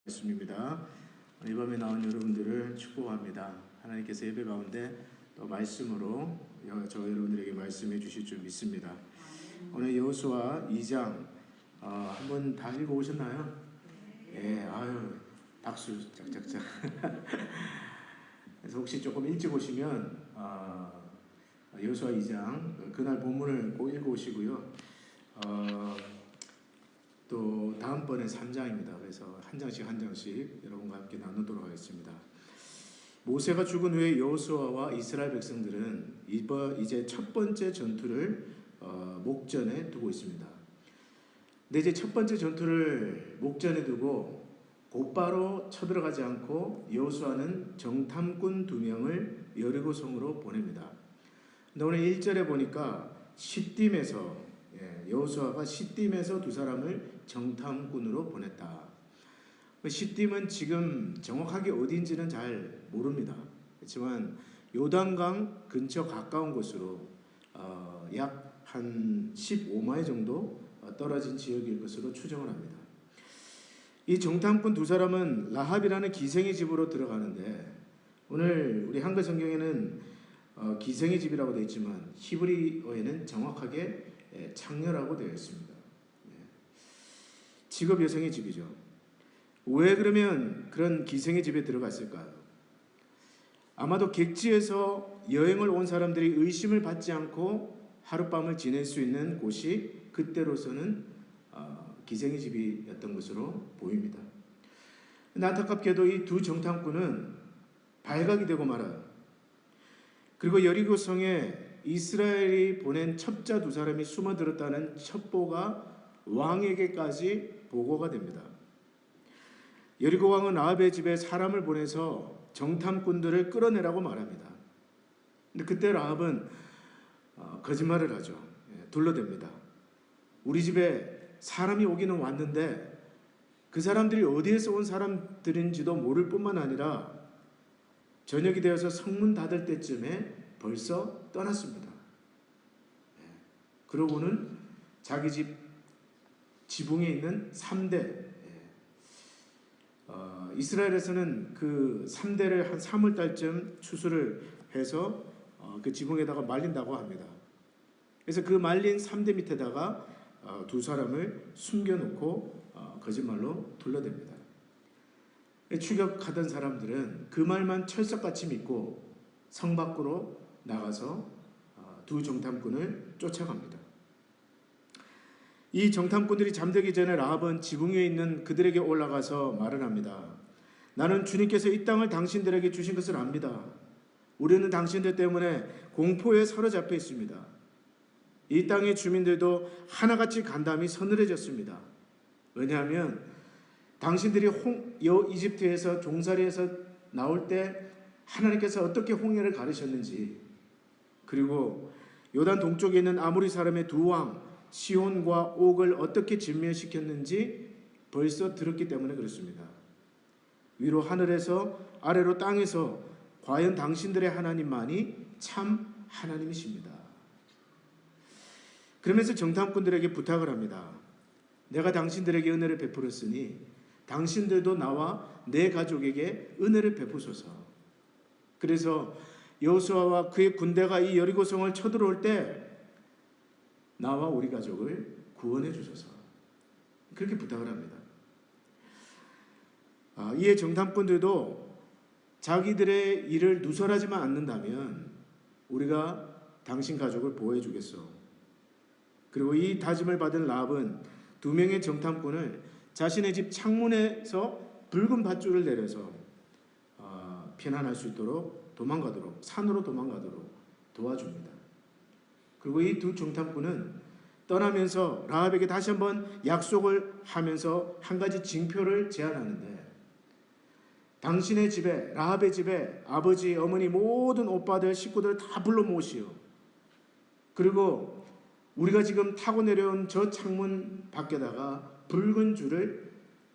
말씀입니다. 이 밤에 나온 여러분들을 축복합니다. 하나님께서 예배 가운데 또 말씀으로 저 여러분들에게 말씀해 주실 줄 믿습니다. 오늘 여호수아 2장 한번 다 읽어오셨나요? 예, 아유 박수 짝짝짝. 그래서 혹시 조금 일찍 오시면 여호수아 2장 그날 본문을 꼭 읽어오시고요. 또 다음번에 3장입니다. 그래서 한 장씩 여러분과 함께 나누도록 하겠습니다. 모세가 죽은 후에 여호수아와 이스라엘 백성들은 이제 첫 번째 전투를 목전에 두고 있습니다. 근데 이제 첫 번째 전투를 목전에 두고 곧바로 쳐들어가지 않고 여호수아는 정탐꾼 2명을 여리고성으로 보냅니다. 근데 오늘 1절에 보니까 시딤에서 여호수아가 시딤에서 2사람을 정탐꾼으로 보냈다. 시딤은 지금 정확하게 어딘지는 잘 모릅니다. 그렇지만 요단강 근처 가까운 곳으로 약 한 15마일 정도 떨어진 지역일 것으로 추정을 합니다. 이 정탐꾼 2사람은 라합이라는 기생의 집으로 들어가는데, 오늘 우리 한글 성경에는 기생의 집이라고 되어 있지만 히브리어에는 정확하게 창녀라고 되어 있습니다. 직업 여성의 집이죠. 왜 그러면 그런 기생의 집에 들어갔을까요? 아마도 객지에서 여행을 온 사람들이 의심을 받지 않고 하룻밤을 지낼 수 있는 곳이 그때로서는 기생의 집이었던 것으로 보입니다. 안타깝게도 이 두 정탐꾼은 발각이 되고 말아요. 그리고 여리고성에 이스라엘이 보낸 첩자 2사람이 숨어들었다는 첩보가 왕에게까지 보고가 됩니다. 여리고 왕은 라합의 집에 사람을 보내서 정탐꾼들을 끌어내라고 말합니다. 근데 그때 라합은 거짓말을 하죠. 둘러댑니다. 우리 집에 사람이 오기는 왔는데 그 사람들이 어디에서 온 사람들인지도 모를 뿐만 아니라 저녁이 되어서 성문 닫을 때쯤에 벌써 떠났습니다. 그러고는 자기 집 지붕에 있는 3대, 이스라엘에서는 그 3대를 한 3월달쯤 추수를 해서 그 지붕에다가 말린다고 합니다. 그래서 그 말린 3대 밑에다가 2사람을 숨겨놓고 거짓말로 둘러댑니다. 추격하던 사람들은 그 말만 철석같이 믿고 성 밖으로 나가서 두 정탐꾼을 쫓아갑니다. 이 정탐꾼들이 잠들기 전에 라합은 지붕 위에 있는 그들에게 올라가서 말을 합니다. 나는 주님께서 이 땅을 당신들에게 주신 것을 압니다. 우리는 당신들 때문에 공포에 사로잡혀 있습니다. 이 땅의 주민들도 하나같이 간담이 서늘해졌습니다. 왜냐하면 당신들이 이집트에서 종살이에서 나올 때 하나님께서 어떻게 홍해를 가르셨는지, 그리고 요단 동쪽에 있는 아모리 사람의 2왕 시혼과 옥을 어떻게 진멸시켰는지 벌써 들었기 때문에 그렇습니다. 위로 하늘에서 아래로 땅에서 과연 당신들의 하나님만이 참 하나님이십니다. 그러면서 정탐꾼들에게 부탁을 합니다. 내가 당신들에게 은혜를 베풀었으니 당신들도 나와 내 가족에게 은혜를 베푸소서. 그래서 여호수아와 그의 군대가 이 여리고성을 쳐들어올 때 나와 우리 가족을 구원해 주소서. 그렇게 부탁을 합니다. 이에 정탐꾼들도 자기들의 일을 누설하지만 않는다면 우리가 당신 가족을 보호해 주겠소. 그리고 이 다짐을 받은 라합은 2명의 정탐꾼을 자신의 집 창문에서 붉은 밧줄을 내려서 피난할 수 있도록 산으로 도망가도록 도와줍니다. 그리고 이 두 정탐꾼은 떠나면서 라합에게 다시 한번 약속을 하면서 한 가지 징표를 제안하는데, 당신의 집에, 라합의 집에 아버지, 어머니, 모든 오빠들, 식구들 다 불러 모으시오. 그리고 우리가 지금 타고 내려온 저 창문 밖에다가 붉은 줄을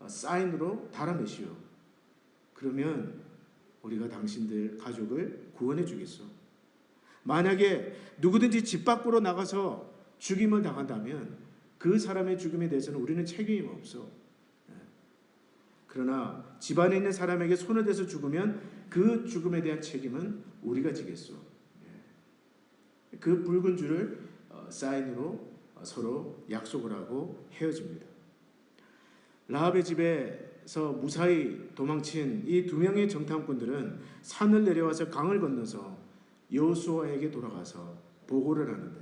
사인으로 달아내시오. 그러면 우리가 당신들 가족을 구원해 주겠소. 만약에 누구든지 집 밖으로 나가서 죽임을 당한다면 그 사람의 죽음에 대해서는 우리는 책임이 없어. 그러나 집안에 있는 사람에게 손을 대서 죽으면 그 죽음에 대한 책임은 우리가 지겠소. 그 붉은 줄을 사인으로 서로 약속을 하고 헤어집니다. 라합의 집에서 무사히 도망친 이 두 명의 정탐꾼들은 산을 내려와서 강을 건너서 여호수아에게 돌아가서 보고를 하는데,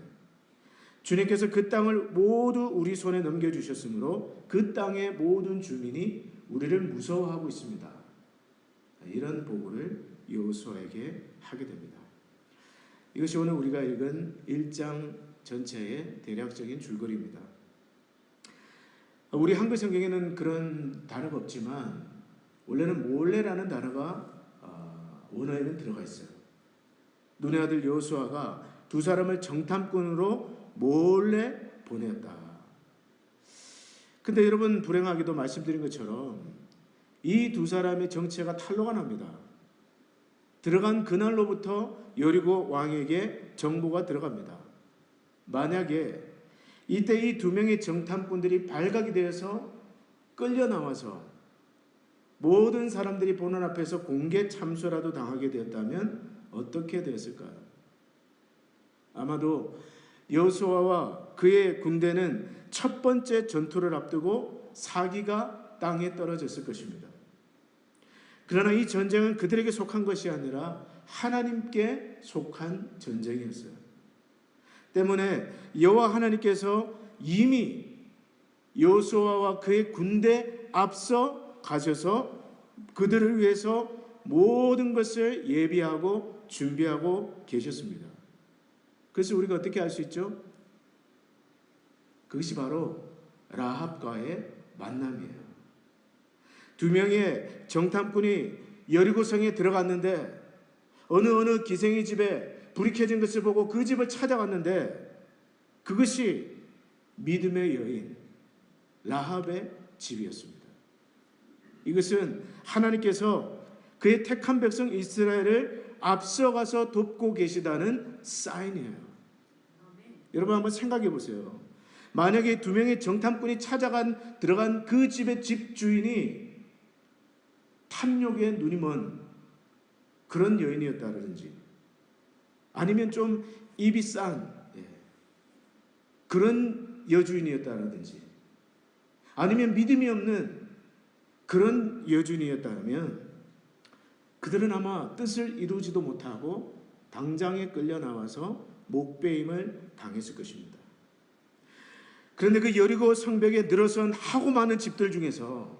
주님께서 그 땅을 모두 우리 손에 넘겨주셨으므로 그 땅의 모든 주민이 우리를 무서워하고 있습니다. 이런 보고를 여호수아에게 하게 됩니다. 이것이 오늘 우리가 읽은 1장 전체의 대략적인 줄거리입니다. 우리 한글 성경에는 그런 단어가 없지만 원래는 몰래라는 단어가 원어에는 들어가 있어요. 눈의 아들 여호수아가 두 사람을 정탐꾼으로 몰래 보냈다. 근데 여러분, 불행하게도 말씀드린 것처럼 이 두 사람의 정체가 탄로가 납니다. 들어간 그날로부터 여리고 왕에게 정보가 들어갑니다. 만약에 이때 이 두 명의 정탐꾼들이 발각이 되어서 끌려 나와서 모든 사람들이 보는 앞에서 공개 참수라도 당하게 되었다면 어떻게 되었을까요? 아마도 여호수아와 그의 군대는 첫 번째 전투를 앞두고 사기가 땅에 떨어졌을 것입니다. 그러나 이 전쟁은 그들에게 속한 것이 아니라 하나님께 속한 전쟁이었어요. 때문에 여호와 하나님께서 이미 여호수아와 그의 군대 앞서 가셔서 그들을 위해서 모든 것을 예비하고 준비하고 계셨습니다. 그래서 우리가 어떻게 알 수 있죠? 그것이 바로 라합과의 만남이에요. 두 명의 정탐꾼이 여리고성에 들어갔는데 어느 기생의 집에 불이 켜진 것을 보고 그 집을 찾아갔는데 그것이 믿음의 여인 라합의 집이었습니다. 이것은 하나님께서 그의 택한 백성 이스라엘을 앞서가서 돕고 계시다는 사인이에요. 여러분 한번 생각해 보세요. 만약에 두 명의 정탐꾼이 들어간 그 집의 집주인이 탐욕에 눈이 먼 그런 여인이었다든지, 아니면 좀 입이 싼 그런 여주인이었다든지, 아니면 믿음이 없는 그런 여주인이었다면 그들은 아마 뜻을 이루지도 못하고 당장에 끌려 나와서 목베임을 당했을 것입니다. 그런데 그 여리고 성벽에 늘어선 하고 많은 집들 중에서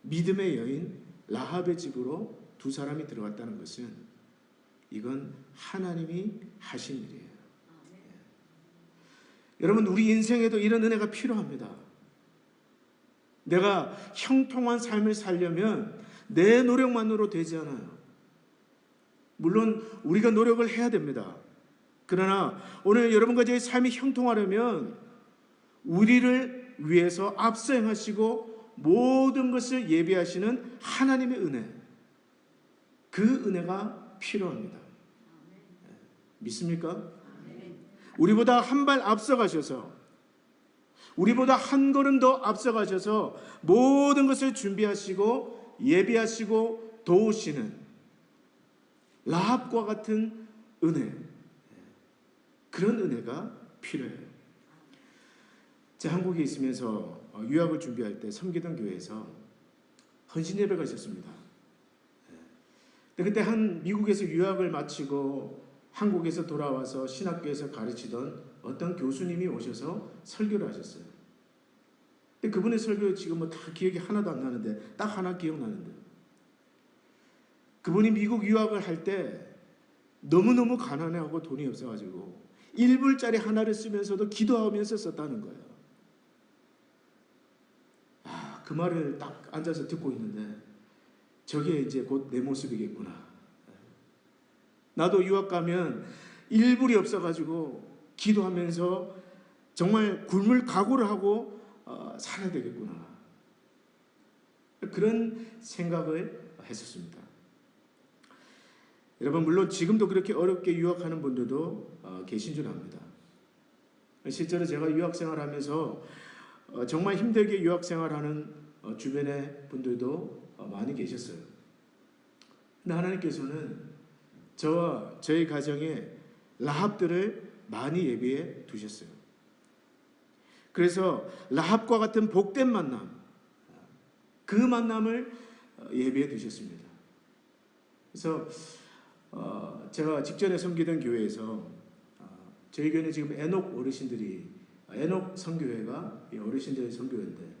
믿음의 여인 라합의 집으로 두 사람이 들어갔다는 것은 이건 하나님이 하신 일이에요. 여러분, 우리 인생에도 이런 은혜가 필요합니다. 내가 형통한 삶을 살려면 내 노력만으로 되지 않아요. 물론 우리가 노력을 해야 됩니다. 그러나 오늘 여러분과 저의 삶이 형통하려면 우리를 위해서 앞서 행하시고 모든 것을 예비하시는 하나님의 은혜, 그 은혜가 필요합니다. 믿습니까? 우리보다 한 발 앞서 가셔서, 우리보다 한 걸음 더 앞서 가셔서 모든 것을 준비하시고 예비하시고 도우시는 라합과 같은 은혜, 그런 은혜가 필요해요. 제가 한국에 있으면서 유학을 준비할 때 섬기던 교회에서 헌신 예배가 있었습니다. 그때 한 미국에서 유학을 마치고 한국에서 돌아와서 신학교에서 가르치던 어떤 교수님이 오셔서 설교를 하셨어요. 근데 그분의 설교 지금 뭐 다 기억이 하나도 안 나는데 딱 하나 기억나는데, 그분이 미국 유학을 할 때 너무너무 가난해하고 돈이 없어가지고 1불짜리 하나를 쓰면서도 기도하면서 썼다는 거예요. 그 말을 딱 앉아서 듣고 있는데 저게 이제 곧 내 모습이겠구나. 나도 유학 가면 1불이 없어가지고 기도하면서 정말 굶을 각오를 하고 살아야 되겠구나. 그런 생각을 했었습니다. 여러분, 물론 지금도 그렇게 어렵게 유학하는 분들도 계신 줄 압니다. 실제로 제가 유학 생활하면서 정말 힘들게 유학 생활하는 주변의 분들도 많이 계셨어요. 근데 하나님께서는 저와 저희 가정에 라합들을 많이 예비해 두셨어요. 그래서 라합과 같은 복된 만남, 그 만남을 예비해 두셨습니다. 그래서 제가 직전에 섬기던 교회에서 저희 교회는 지금 에녹 어르신들이 에녹 선교회가 어르신들의 선교회인데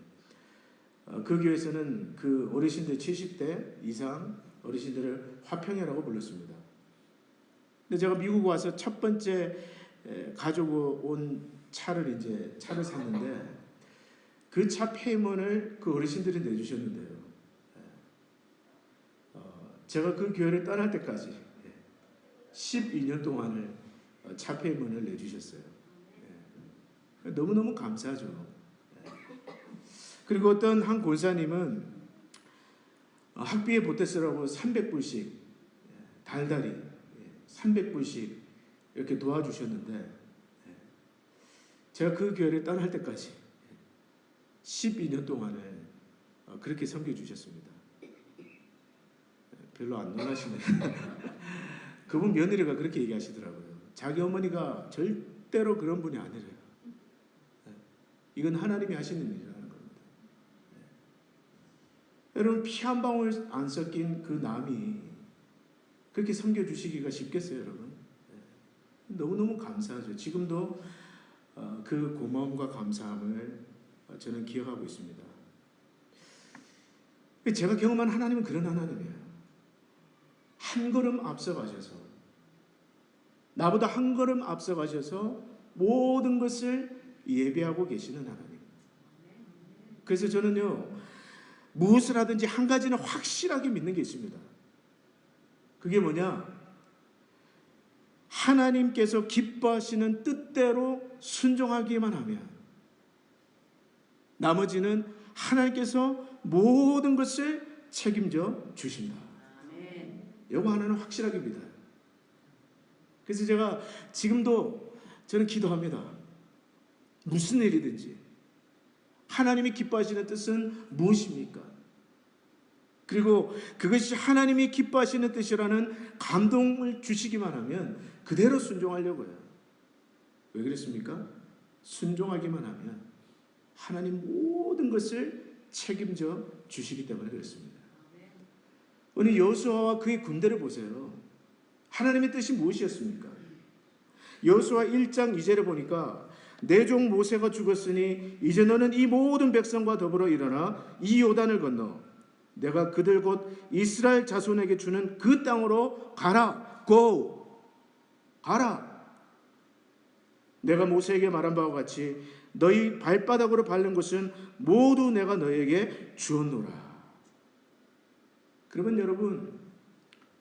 그 교회에서는 그 어르신들 70대 이상 어르신들을 화평회라고 불렀습니다. 근데 제가 미국 와서 첫 번째 가지고 온 차를 샀는데 그 차 페이먼을 그 어르신들이 내주셨는데요. 제가 그 교회를 떠날 때까지 12년 동안을 차 페이먼을 내주셨어요. 너무너무 감사하죠. 그리고 어떤 한 권사님은 학비에 보태쓰라고 300불씩 달달이 300불씩 이렇게 도와주셨는데 제가 그 교회를 떠날 때까지 12년 동안을 그렇게 섬겨주셨습니다. 별로 안 놀라시네요. 그분 며느리가 그렇게 얘기하시더라고요. 자기 어머니가 절대로 그런 분이 아니래요. 이건 하나님이 하시는 일이라는 겁니다. 여러분, 피 한 방울 안 섞인 그 남이 그렇게 섬겨주시기가 쉽겠어요, 여러분? 너무너무 감사하죠. 지금도 그 고마움과 감사함을 저는 기억하고 있습니다. 제가 경험한 하나님은 그런 하나님이에요. 한 걸음 앞서가셔서, 나보다 한 걸음 앞서가셔서 모든 것을 예배하고 계시는 하나님. 그래서 저는요, 무엇을 하든지 한 가지는 확실하게 믿는 게 있습니다. 그게 뭐냐? 하나님께서 기뻐하시는 뜻대로 순종하기만 하면 나머지는 하나님께서 모든 것을 책임져 주신다. 이거 하나는 확실하게 믿어요. 그래서 제가 지금도 저는 기도합니다. 무슨 일이든지 하나님이 기뻐하시는 뜻은 무엇입니까? 그리고 그것이 하나님이 기뻐하시는 뜻이라는 감동을 주시기만 하면 그대로 순종하려고요. 왜 그랬습니까? 순종하기만 하면 하나님 모든 것을 책임져 주시기 때문에 그렇습니다. 오늘 여호수아와 그의 군대를 보세요. 하나님의 뜻이 무엇이었습니까? 여호수아 1장 2절에 보니까 내 종 모세가 죽었으니 이제 너는 이 모든 백성과 더불어 일어나 이 요단을 건너 내가 그들 곧 이스라엘 자손에게 주는 그 땅으로 가라. Go. 가라. 내가 모세에게 말한 바와 같이 너희 발바닥으로 밟는 것은 모두 내가 너희에게 주었노라. 그러면 여러분,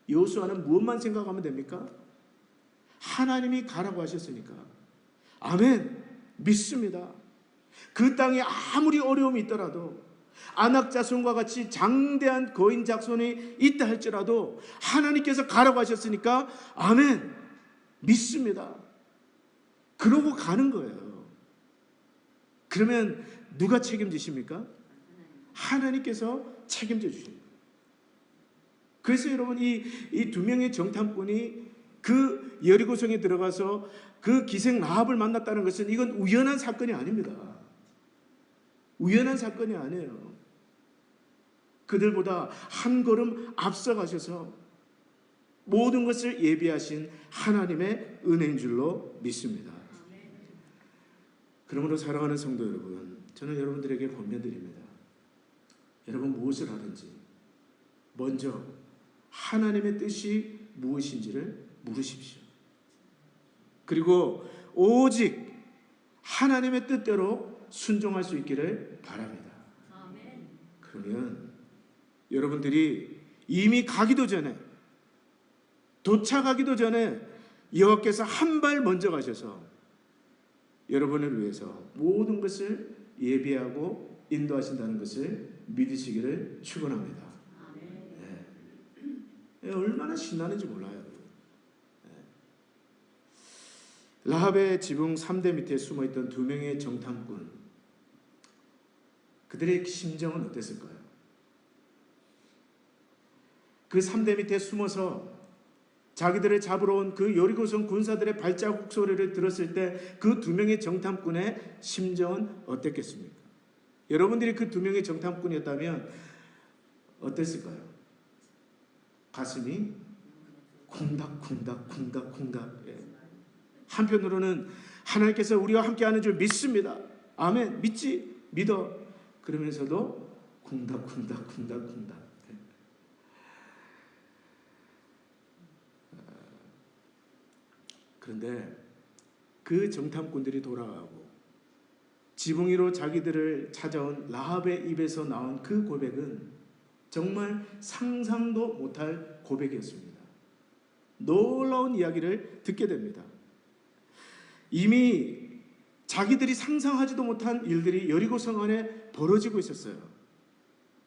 여호수아는 무엇만 생각하면 됩니까? 하나님이 가라고 하셨으니까. 아멘. 믿습니다. 그 땅에 아무리 어려움이 있더라도 아낙 자손과 같이 장대한 거인 자손이 있다 할지라도 하나님께서 가라고 하셨으니까 아멘. 믿습니다. 그러고 가는 거예요. 그러면 누가 책임지십니까? 하나님께서 책임져 주십니다. 그래서 여러분 이 두 명의 정탐꾼이 그 여리고성에 들어가서 그 기생 라합을 만났다는 것은 이건 우연한 사건이 아닙니다. 우연한 사건이 아니에요. 그들보다 한 걸음 앞서가셔서 모든 것을 예비하신 하나님의 은혜인 줄로 믿습니다. 그러므로 사랑하는 성도 여러분, 저는 여러분들에게 권면드립니다. 여러분 무엇을 하든지 먼저 하나님의 뜻이 무엇인지를 물으십시오. 그리고 오직 하나님의 뜻대로 순종할 수 있기를 바랍니다. 그러면 여러분들이 이미 가기도 전에, 도착하기도 전에 여호와께서 한 발 먼저 가셔서 여러분을 위해서 모든 것을 예비하고 인도하신다는 것을 믿으시기를 축원합니다. 얼마나 신나는지 몰라요. 라합의 지붕 3대 밑에 숨어있던 두 명의 정탐꾼, 그들의 심정은 어땠을까요? 그 삼대 밑에 숨어서 자기들을 잡으러 온 그 여리고성 군사들의 발자국 소리를 들었을 때 그 두 명의 정탐꾼의 심정은 어땠겠습니까? 여러분들이 그 두 명의 정탐꾼이었다면 어땠을까요? 가슴이 쿵닥쿵닥. 예. 한편으로는 하나님께서 우리와 함께하는 줄 믿습니다. 아멘. 믿어. 그러면서도 쿵닥쿵닥. 그런데 그 정탐꾼들이 돌아가고 지붕이로 자기들을 찾아온 라합의 입에서 나온 그 고백은 정말 상상도 못할 고백이었습니다. 놀라운 이야기를 듣게 됩니다. 이미 자기들이 상상하지도 못한 일들이 여리고성 안에 벌어지고 있었어요.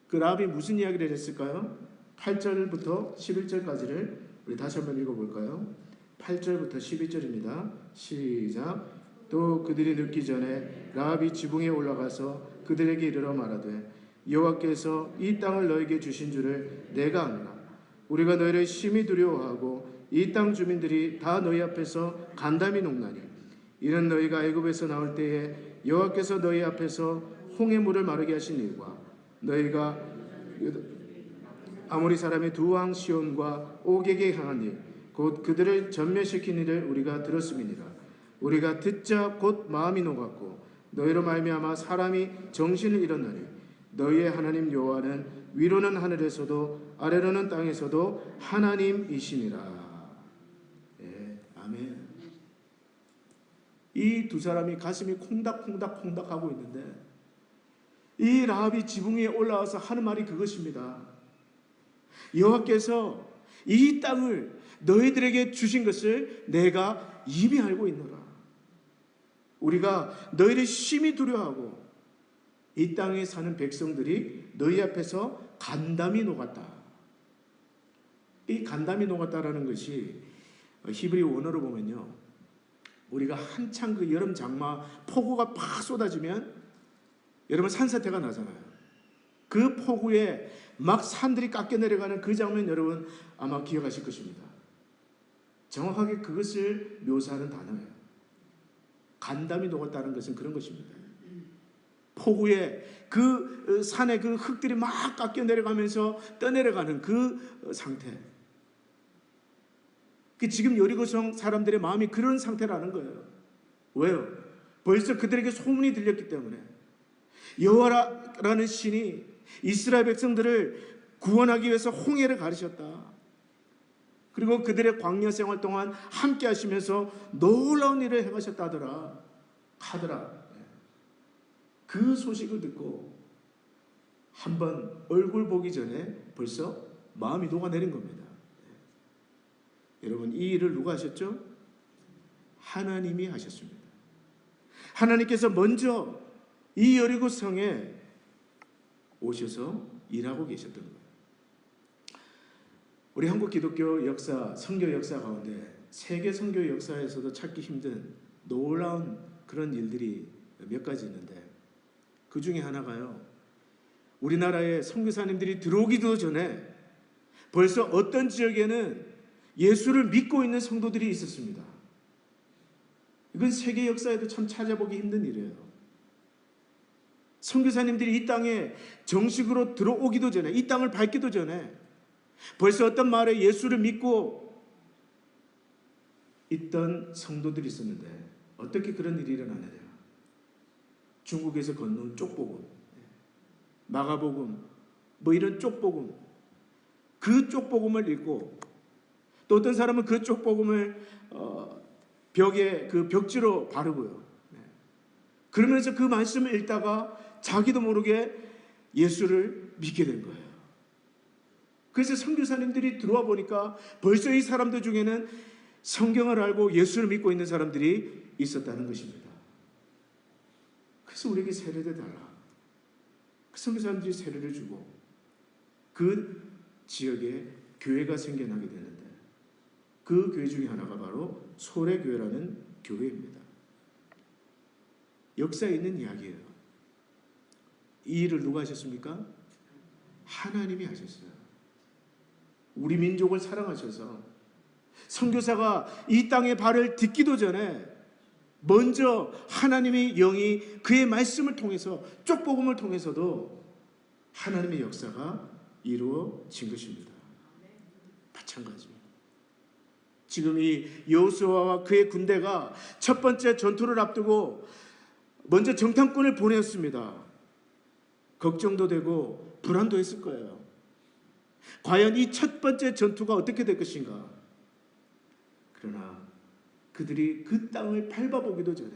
그 라합이 무슨 이야기를 했을까요? 8절부터 11절까지를 우리 다시 한번 읽어볼까요? 8절부터 12절입니다. 시작. 또 그들이 늦기 전에 라합이 지붕에 올라가서 그들에게 이르러 말하되 여호와께서 이 땅을 너에게 주신 줄을 내가 아노라. 우리가 너희를 심히 두려워하고 이 땅 주민들이 다 너희 앞에서 간담이 녹나니 이는 너희가 애굽에서 나올 때에 여호와께서 너희 앞에서 홍해 물을 마르게 하신 일과 너희가 아모리 사람의 두 왕 시온과 옥에게 향한 일 곧 그들을 전멸시킨 일을 우리가 들었음이니라. 우리가 듣자 곧 마음이 녹았고 너희로 말미암아 사람이 정신을 잃었나니 너희의 하나님 여호와는 위로는 하늘에서도 아래로는 땅에서도 하나님이시니라. 예, 아멘. 이 두 사람이 가슴이 콩닥 하고 있는데 이 라합이 지붕 위에 올라와서 하는 말이 그것입니다. 여호와께서 이 땅을 너희들에게 주신 것을 내가 이미 알고 있노라. 우리가 너희를 심히 두려워하고 이 땅에 사는 백성들이 너희 앞에서 간담이 녹았다. 이 간담이 녹았다라는 것이 히브리 원어로 보면요, 우리가 한창 그 여름 장마 폭우가 팍 쏟아지면 여러분 산사태가 나잖아요. 그 폭우에 막 산들이 깎여 내려가는 그 장면 여러분 아마 기억하실 것입니다. 정확하게 그것을 묘사하는 단어예요. 간담이 녹았다는 것은 그런 것입니다. 폭우에 그 산에 그 흙들이 막 깎여 내려가면서 떠내려가는 그 상태. 지금 여리고성 사람들의 마음이 그런 상태라는 거예요. 왜요? 벌써 그들에게 소문이 들렸기 때문에 여호와라는 신이 이스라엘 백성들을 구원하기 위해서 홍해를 가르셨다. 그리고 그들의 광야 생활 동안 함께 하시면서 놀라운 일을 행하셨다더라 하더라. 그 소식을 듣고 한번 얼굴 보기 전에 벌써 마음이 녹아내린 겁니다. 여러분, 이 일을 누가 하셨죠? 하나님이 하셨습니다. 하나님께서 먼저 이 여리고성에 오셔서 일하고 계셨던 거예요. 우리 한국 기독교 역사, 선교 역사 가운데 세계 선교 역사에서도 찾기 힘든 놀라운 그런 일들이 몇 가지 있는데 그 중에 하나가요, 우리나라에 선교사님들이 들어오기도 전에 벌써 어떤 지역에는 예수를 믿고 있는 성도들이 있었습니다. 이건 세계 역사에도 참 찾아보기 힘든 일이에요. 선교사님들이 이 땅에 정식으로 들어오기도 전에, 이 땅을 밟기도 전에 벌써 어떤 마을에 예수를 믿고 있던 성도들이 있었는데 어떻게 그런 일이 일어나느냐. 중국에서 건너온 쪽복음, 마가복음, 이런 쪽복음, 그 쪽복음을 읽고 또 어떤 사람은 그 쪽복음을 벽에 그 벽지로 바르고요. 그러면서 그 말씀을 읽다가 자기도 모르게 예수를 믿게 된 거예요. 그래서 선교사님들이 들어와 보니까 벌써 이 사람들 중에는 성경을 알고 예수를 믿고 있는 사람들이 있었다는 것입니다. 그래서 우리에게 세례를 달라. 그 선교사님들이 세례를 주고 그 지역에 교회가 생겨나게 되는데 그 교회 중에 하나가 바로 소래교회라는 교회입니다. 역사에 있는 이야기예요. 이 일을 누가 하셨습니까? 하나님이 하셨어요. 우리 민족을 사랑하셔서 선교사가 이 땅에 발을 딛기도 전에 먼저 하나님의 영이 그의 말씀을 통해서, 쪽복음을 통해서도 하나님의 역사가 이루어진 것입니다. 마찬가지입니다. 지금 이 여호수아와 그의 군대가 첫 번째 전투를 앞두고 먼저 정탐꾼을 보냈습니다. 걱정도 되고 불안도 했을 거예요. 과연 이 첫 번째 전투가 어떻게 될 것인가? 그러나 그들이 그 땅을 밟아보기도 전에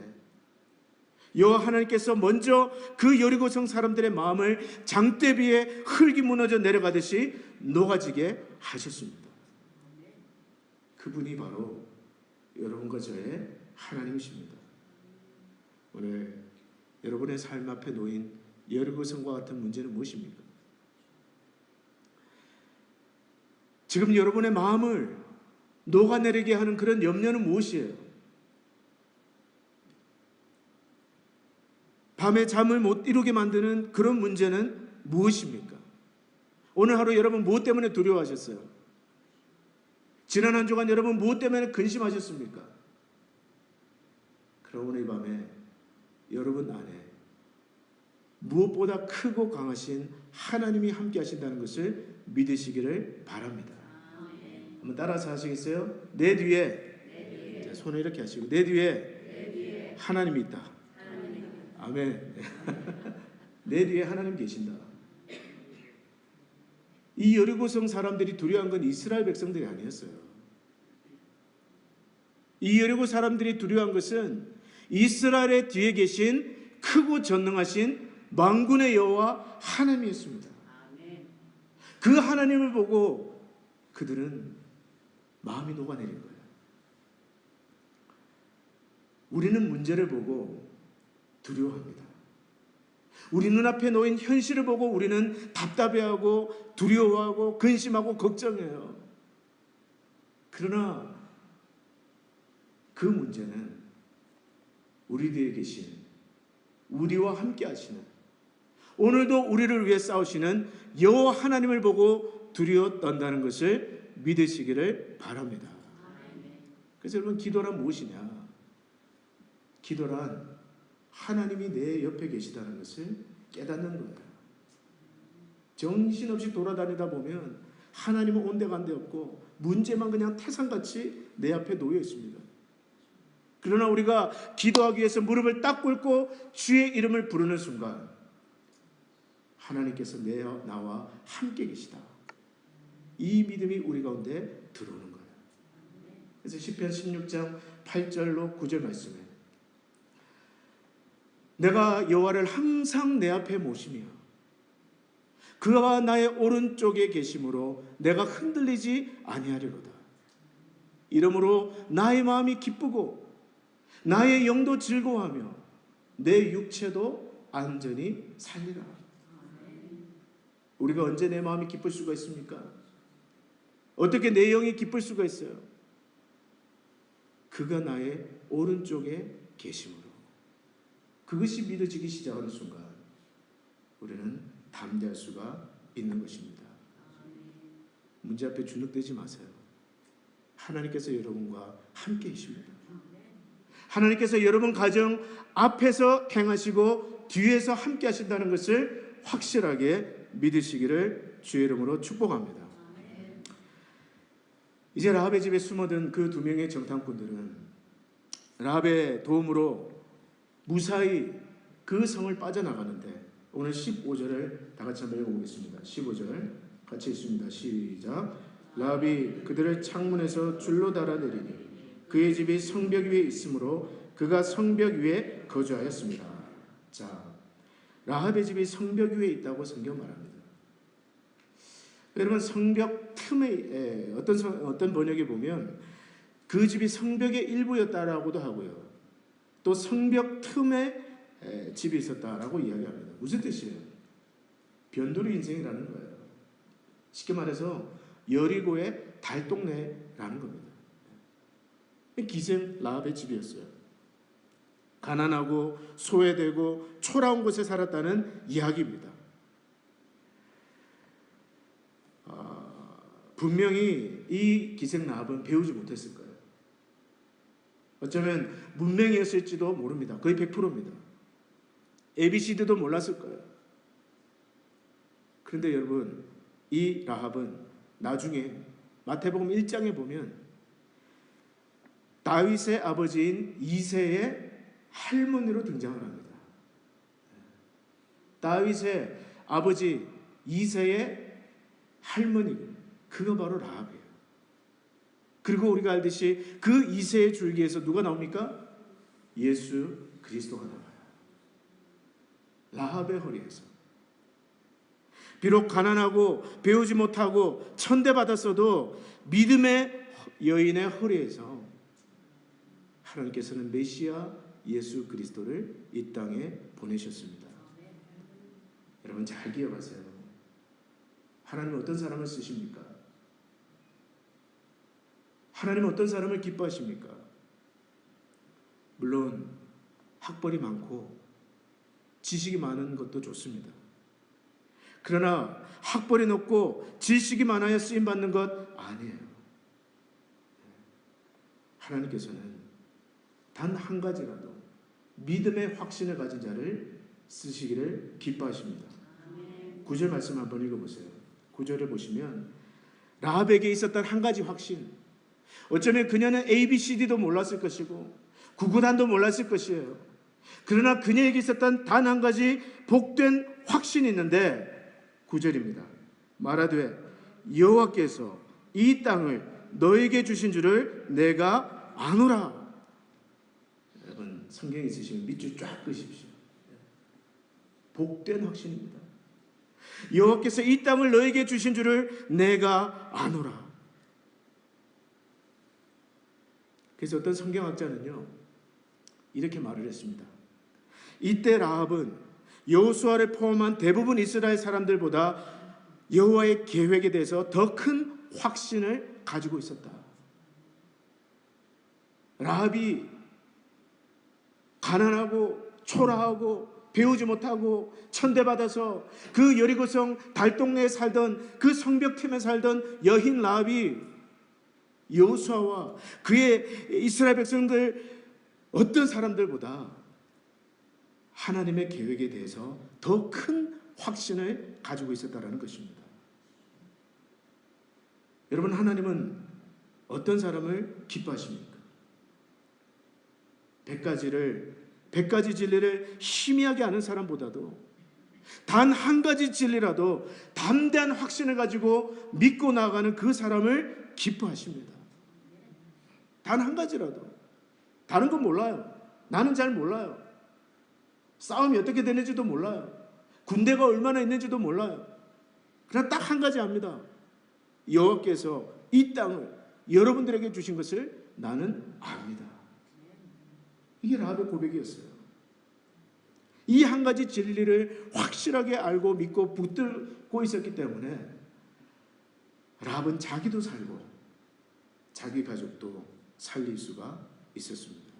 여호와 하나님께서 먼저 그 여리고성 사람들의 마음을 장대비에 흙이 무너져 내려가듯이 녹아지게 하셨습니다. 그분이 바로 여러분과 저의 하나님이십니다. 오늘 여러분의 삶 앞에 놓인 여리고성과 같은 문제는 무엇입니까? 지금 여러분의 마음을 녹아내리게 하는 그런 염려는 무엇이에요? 밤에 잠을 못 이루게 만드는 그런 문제는 무엇입니까? 오늘 하루 여러분 무엇 때문에 두려워하셨어요? 지난 한 주간 여러분 무엇 때문에 근심하셨습니까? 그럼 오늘 밤에 여러분 안에 무엇보다 크고 강하신 하나님이 함께 하신다는 것을 믿으시기를 바랍니다. 한번 따라서 하시겠어요? 내 뒤에, 자, 손을 이렇게 하시고, 내 뒤에 하나님이 있다. 아멘. 내 뒤에 하나님 계신다. 이 여리고성 사람들이 두려워한 건 이스라엘 백성들이 아니었어요. 이 여리고 사람들이 두려워한 것은 이스라엘의 뒤에 계신 크고 전능하신 만군의 여호와 하나님이었습니다. 그 하나님을 보고 그들은 마음이 녹아내린 거예요. 우리는 문제를 보고 두려워합니다. 우리 눈앞에 놓인 현실을 보고 우리는 답답해하고 두려워하고 근심하고 걱정해요. 그러나 그 문제는 우리 뒤에 계신, 우리와 함께 하시는, 오늘도 우리를 위해 싸우시는 여호와 하나님을 보고 두려워 떤다는 것을 믿으시기를 바랍니다. 그래서 여러분, 기도란 무엇이냐? 기도란 하나님이 내 옆에 계시다는 것을 깨닫는 거예요. 정신없이 돌아다니다 보면 하나님은 온데간데 없고 문제만 그냥 태산같이 내 앞에 놓여 있습니다. 그러나 우리가 기도하기 위해서 무릎을 딱 꿇고 주의 이름을 부르는 순간 하나님께서 나와 함께 계시다. 이 믿음이 우리 가운데 들어오는 거예요. 그래서 시편 16장 8절로 9절 말씀에 내가 여호와를 항상 내 앞에 모시며 그가 나의 오른쪽에 계심으로 내가 흔들리지 아니하리로다. 이러므로 나의 마음이 기쁘고 나의 영도 즐거워하며 내 육체도 안전히 살리라. 우리가 언제 내 마음이 기쁠 수가 있습니까? 어떻게 내 영이 기쁠 수가 있어요? 그가 나의 오른쪽에 계심으로. 그것이 믿어지기 시작하는 순간 우리는 담대할 수가 있는 것입니다. 문제 앞에 주눅들지 마세요. 하나님께서 여러분과 함께 계십니다. 하나님께서 여러분 가정 앞에서 행하시고 뒤에서 함께 하신다는 것을 확실하게 믿으시기를 주의 이름으로 축복합니다. 이제 라합의 집에 숨어든 그 두 명의 정탐꾼들은 라합의 도움으로 무사히 그 성을 빠져나가는데 오늘 15절을 다 같이 한번 읽어보겠습니다. 15절 같이 읽습니다. 시작. 라합이 그들을 창문에서 줄로 달아내리니 그의 집이 성벽 위에 있으므로 그가 성벽 위에 거주하였습니다. 자, 라합의 집이 성벽 위에 있다고 성경 말합니다. 여러분, 성벽 틈에 어떤 번역에 보면 그 집이 성벽의 일부였다라고도 하고요. 또 성벽 틈에 집이 있었다라고 이야기합니다. 무슨 뜻이에요? 변두리 인생이라는 거예요. 쉽게 말해서 여리고의 달동네라는 겁니다. 기생 라합의 집이었어요. 가난하고 소외되고 초라한 곳에 살았다는 이야기입니다. 분명히 이 기생 라합은 배우지 못했을 거예요. 어쩌면 문맹이었을지도 모릅니다. 거의 100%입니다. ABCD도 몰랐을 거예요. 그런데 여러분, 이 라합은 나중에 마태복음 1장에 보면 다윗의 아버지인 이새의 할머니로 등장을 합니다. 다윗의 아버지 이새의 할머니, 그거 바로 라합이에요. 그리고 우리가 알듯이 그 이새의 줄기에서 누가 나옵니까? 예수 그리스도가 나와요. 라합의 허리에서. 비록 가난하고 배우지 못하고 천대받았어도 믿음의 여인의 허리에서 하나님께서는 메시아 예수 그리스도를 이 땅에 보내셨습니다. 여러분 잘 기억하세요. 하나님은 어떤 사람을 쓰십니까? 하나님은 어떤 사람을 기뻐하십니까? 물론 학벌이 많고 지식이 많은 것도 좋습니다. 그러나 학벌이 높고 지식이 많아야 쓰임받는 것 아니에요. 하나님께서는 단 한 가지라도 믿음의 확신을 가진 자를 쓰시기를 기뻐하십니다. 9절 말씀 한번 읽어보세요. 9절을 보시면 라합에게 있었던 한 가지 확신, 어쩌면 그녀는 ABCD도 몰랐을 것이고 구구단도 몰랐을 것이에요. 그러나 그녀에게 있었던 단 한 가지 복된 확신이 있는데 9절입니다. 말하되 여호와께서 이 땅을 너에게 주신 줄을 내가 아노라. 여러분 성경 있으시면 밑줄 쫙 그으십시오. 복된 확신입니다. 여호와께서 이 땅을 너에게 주신 줄을 내가 아노라. 그래서 어떤 성경학자는요 이렇게 말을 했습니다. 이때 라합은 여호수아를 포함한 대부분 이스라엘 사람들보다 여호와의 계획에 대해서 더 큰 확신을 가지고 있었다. 라합이 가난하고 초라하고 배우지 못하고 천대받아서 그 여리고성 달동네에 살던 그 성벽틈에 살던 여인 라합이 여호수아와 그의 이스라엘 백성들 어떤 사람들보다 하나님의 계획에 대해서 더 큰 확신을 가지고 있었다는 것입니다. 여러분 하나님은 어떤 사람을 기뻐하십니까? 100가지 진리를 희미하게 아는 사람보다도 단 한 가지 진리라도 담대한 확신을 가지고 믿고 나아가는 그 사람을 기뻐하십니다. 단 한 가지라도. 다른 건 몰라요. 나는 잘 몰라요. 싸움이 어떻게 되는지도 몰라요. 군대가 얼마나 있는지도 몰라요. 그냥 딱 한 가지 압니다. 여호와께서 이 땅을 여러분들에게 주신 것을 나는 압니다. 이게 라합의 고백이었어요. 이 한 가지 진리를 확실하게 알고 믿고 붙들고 있었기 때문에 라합은 자기도 살고 자기 가족도 살릴 수가 있었습니다.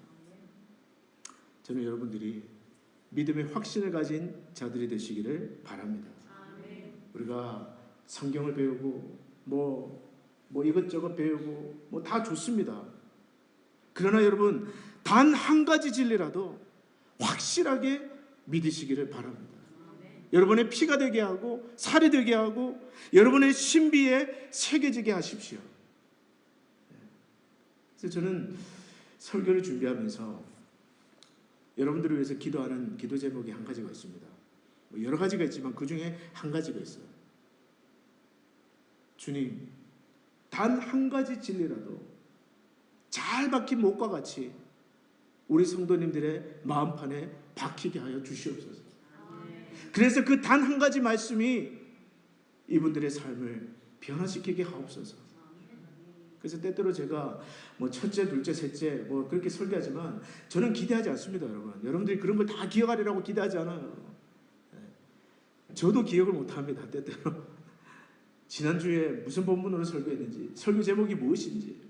저는 여러분들이 믿음의 확신을 가진 자들이 되시기를 바랍니다. 우리가 성경을 배우고 뭐 이것저것 배우고 뭐 다 좋습니다. 그러나 여러분 단 한 가지 진리라도 확실하게 믿으시기를 바랍니다. 여러분의 피가 되게 하고 살이 되게 하고 여러분의 신비에 새겨지게 하십시오. 그래서 저는 설교를 준비하면서 여러분들을 위해서 기도하는 기도 제목이 한 가지가 있습니다. 여러 가지가 있지만 그 중에 한 가지가 있어요. 주님, 단 한 가지 진리라도 잘 박힌 못과 같이 우리 성도님들의 마음판에 박히게 하여 주시옵소서. 그래서 그 단 한 가지 말씀이 이분들의 삶을 변화시키게 하옵소서. 그래서 때때로 제가 뭐 첫째, 둘째, 셋째 뭐 그렇게 설교하지만 저는 기대하지 않습니다, 여러분. 여러분들이 그런 걸 다 기억하리라고 기대하지 않아요. 저도 기억을 못합니다, 때때로. 지난주에 무슨 본문으로 설교했는지, 설교 제목이 무엇인지.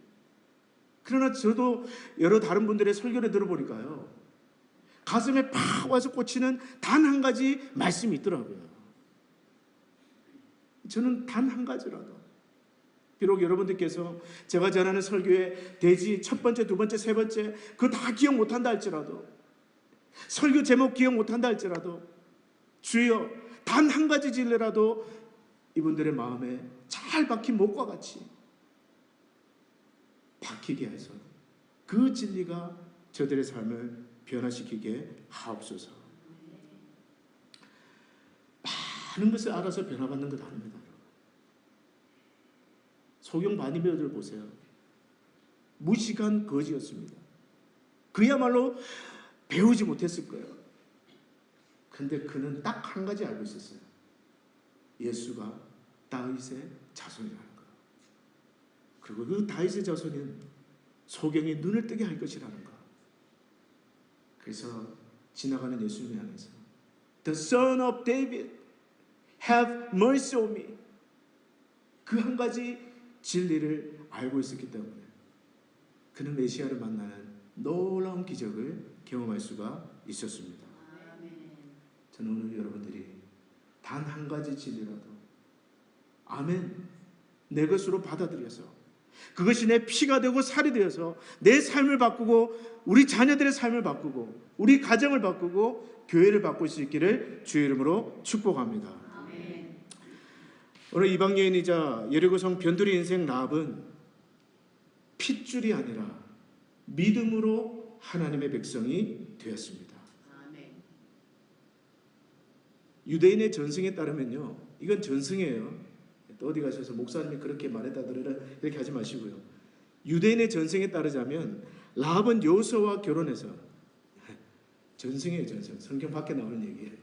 그러나 저도 여러 다른 분들의 설교를 들어보니까요, 가슴에 팍 와서 꽂히는 단 한 가지 말씀이 있더라고요. 저는 단 한 가지라도, 비록 여러분들께서 제가 전하는 설교의 대지 첫 번째, 두 번째, 세 번째 그거 다 기억 못한다 할지라도, 설교 제목 기억 못한다 할지라도, 주여 단 한 가지 진리라도 이분들의 마음에 잘 박힌 못과 같이 박히게 해서 그 진리가 저들의 삶을 변화시키게 하옵소서. 많은 것을 알아서 변화받는 것 아닙니다. 소경 바니베어들 보세요. 무식한 거지였습니다. 그야말로 배우지 못했을 거예요. 근데 그는 딱 한 가지 알고 있었어요. 예수가 다윗의 자손이라는 거. 그리고 그 다윗의 자손인 소경이 눈을 뜨게 할 것이라는 거. 그래서 지나가는 예수님을 향해서 The Son of David, have mercy on me. 그 한 가지 진리를 알고 있었기 때문에 그는 메시아를 만나는 놀라운 기적을 경험할 수가 있었습니다. 저는 오늘 여러분들이 단 한 가지 진리라도 아멘, 내 것으로 받아들여서 그것이 내 피가 되고 살이 되어서 내 삶을 바꾸고 우리 자녀들의 삶을 바꾸고 우리 가정을 바꾸고 교회를 바꿀 수 있기를 주의 이름으로 축복합니다. 아멘. 오늘 이방 여인이자 여리고성 변두리 인생 라합은 핏줄이 아니라 믿음으로 하나님의 백성이 되었습니다. 아멘. 유대인의 전승에 따르면요, 이건 전승이에요. 또 어디 가셔서 목사님이 그렇게 말했다 그러라 이렇게 하지 마시고요. 유대인의 전승에 따르자면 라합은 여호수아와 결혼해서, 전승이에요, 전승. 성경 밖에 나오는 얘기예요.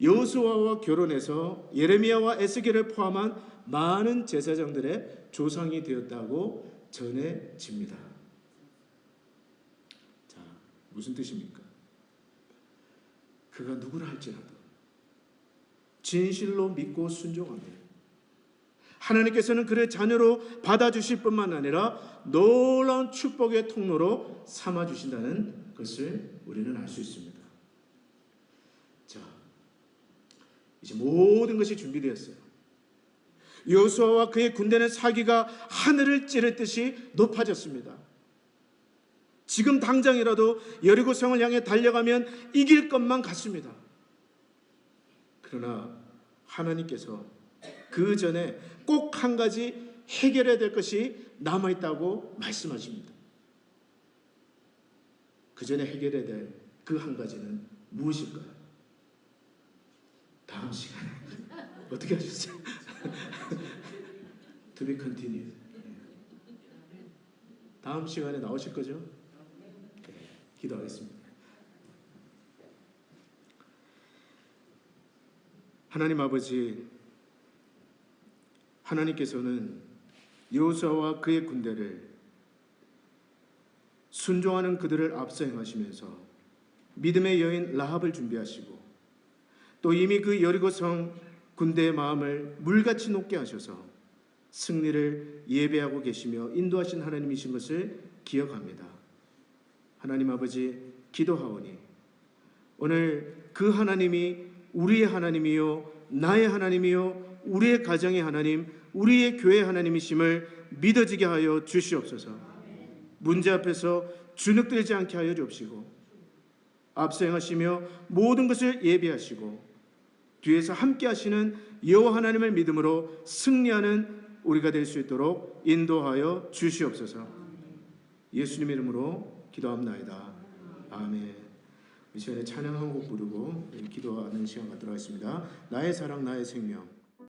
여호수아와 결혼해서 예레미야와 에스겔을 포함한 많은 제사장들의 조상이 되었다고 전해집니다. 자, 무슨 뜻입니까? 그가 누구라 할지라도 진실로 믿고 순종하며 하나님께서는 그를 자녀로 받아주실 뿐만 아니라 놀라운 축복의 통로로 삼아주신다는 것을 우리는 알 수 있습니다. 자, 이제 모든 것이 준비되었어요. 여호수아와 그의 군대는 사기가 하늘을 찌르듯이 높아졌습니다. 지금 당장이라도 여리고성을 향해 달려가면 이길 것만 같습니다. 그러나 하나님께서 그 전에 꼭 한 가지 해결해야 될 것이 남아있다고 말씀하십니다. 그 전에 해결해야 될 그 한 가지는 무엇일까요? 다음 시간에 어떻게 하셨어요? To be continued. 다음 시간에 나오실 거죠? 네, 기도하겠습니다. 하나님 아버지, 하나님께서는 여호수아와 그의 군대를 순종하는 그들을 앞서 행하시면서 믿음의 여인 라합을 준비하시고 또 이미 그 여리고성 군대의 마음을 물같이 높게 하셔서 승리를 예배하고 계시며 인도하신 하나님이신 것을 기억합니다. 하나님 아버지, 기도하오니 오늘 그 하나님이 우리의 하나님이요 나의 하나님이요 우리의 가정의 하나님, 우리의 교회의 하나님이심을 믿어지게 하여 주시옵소서. 문제 앞에서 주눅들지 않게 하여 주옵시고 앞서 행하시며 모든 것을 예비하시고 뒤에서 함께 하시는 여호와 하나님을 믿음으로 승리하는 우리가 될 수 있도록 인도하여 주시옵소서. 예수님 이름으로 기도합나이다. 아멘. 이 시간에 찬양 한 곡 부르고 기도하는 시간 갖도록 하겠습니다. 나의 사랑 나의 생명.